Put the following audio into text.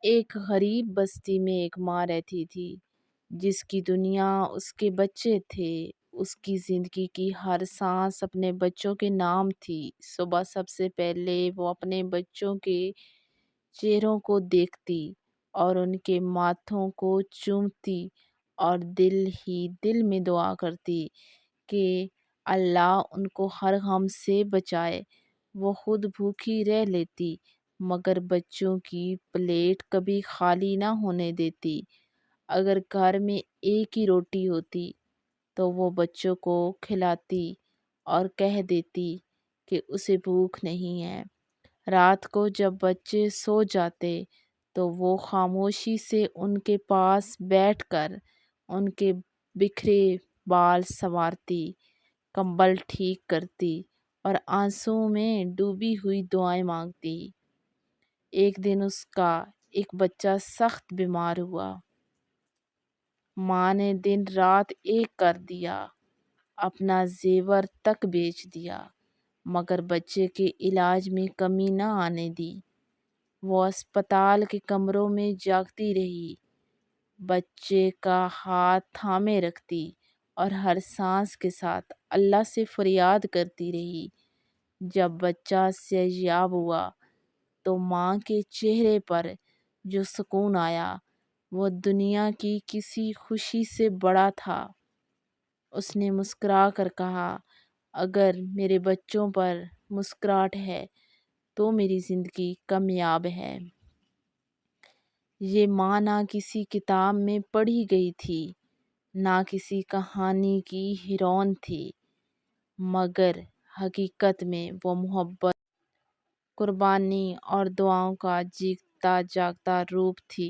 ایک غریب بستی میں ایک ماں رہتی تھی جس کی دنیا اس کے بچے تھے۔ اس کی زندگی کی ہر سانس اپنے بچوں کے نام تھی۔ صبح سب سے پہلے وہ اپنے بچوں کے چہروں کو دیکھتی اور ان کے ماتھوں کو چومتی اور دل ہی دل میں دعا کرتی کہ اللہ ان کو ہر غم سے بچائے۔ وہ خود بھوکی رہ لیتی مگر بچوں کی پلیٹ کبھی خالی نہ ہونے دیتی۔ اگر گھر میں ایک ہی روٹی ہوتی تو وہ بچوں کو کھلاتی اور کہہ دیتی کہ اسے بھوک نہیں ہے۔ رات کو جب بچے سو جاتے تو وہ خاموشی سے ان کے پاس بیٹھ کر ان کے بکھرے بال سنوارتی، کمبل ٹھیک کرتی اور آنسوؤں میں ڈوبی ہوئی دعائیں مانگتی۔ ایک دن اس کا ایک بچہ سخت بیمار ہوا۔ ماں نے دن رات ایک کر دیا، اپنا زیور تک بیچ دیا مگر بچے کے علاج میں کمی نہ آنے دی۔ وہ اسپتال کے کمروں میں جاگتی رہی، بچے کا ہاتھ تھامے رکھتی اور ہر سانس کے ساتھ اللہ سے فریاد کرتی رہی۔ جب بچہ صحت یاب ہوا تو ماں کے چہرے پر جو سکون آیا وہ دنیا کی کسی خوشی سے بڑا تھا۔ اس نے مسکرا کر کہا، اگر میرے بچوں پر مسکراہٹ ہے تو میری زندگی کامیاب ہے۔ یہ ماں نہ کسی کتاب میں پڑھی گئی تھی، نہ کسی کہانی کی ہیروئن تھی، مگر حقیقت میں وہ محبت، قربانی اور دعاؤں کا جیتا جاگتا روپ تھی۔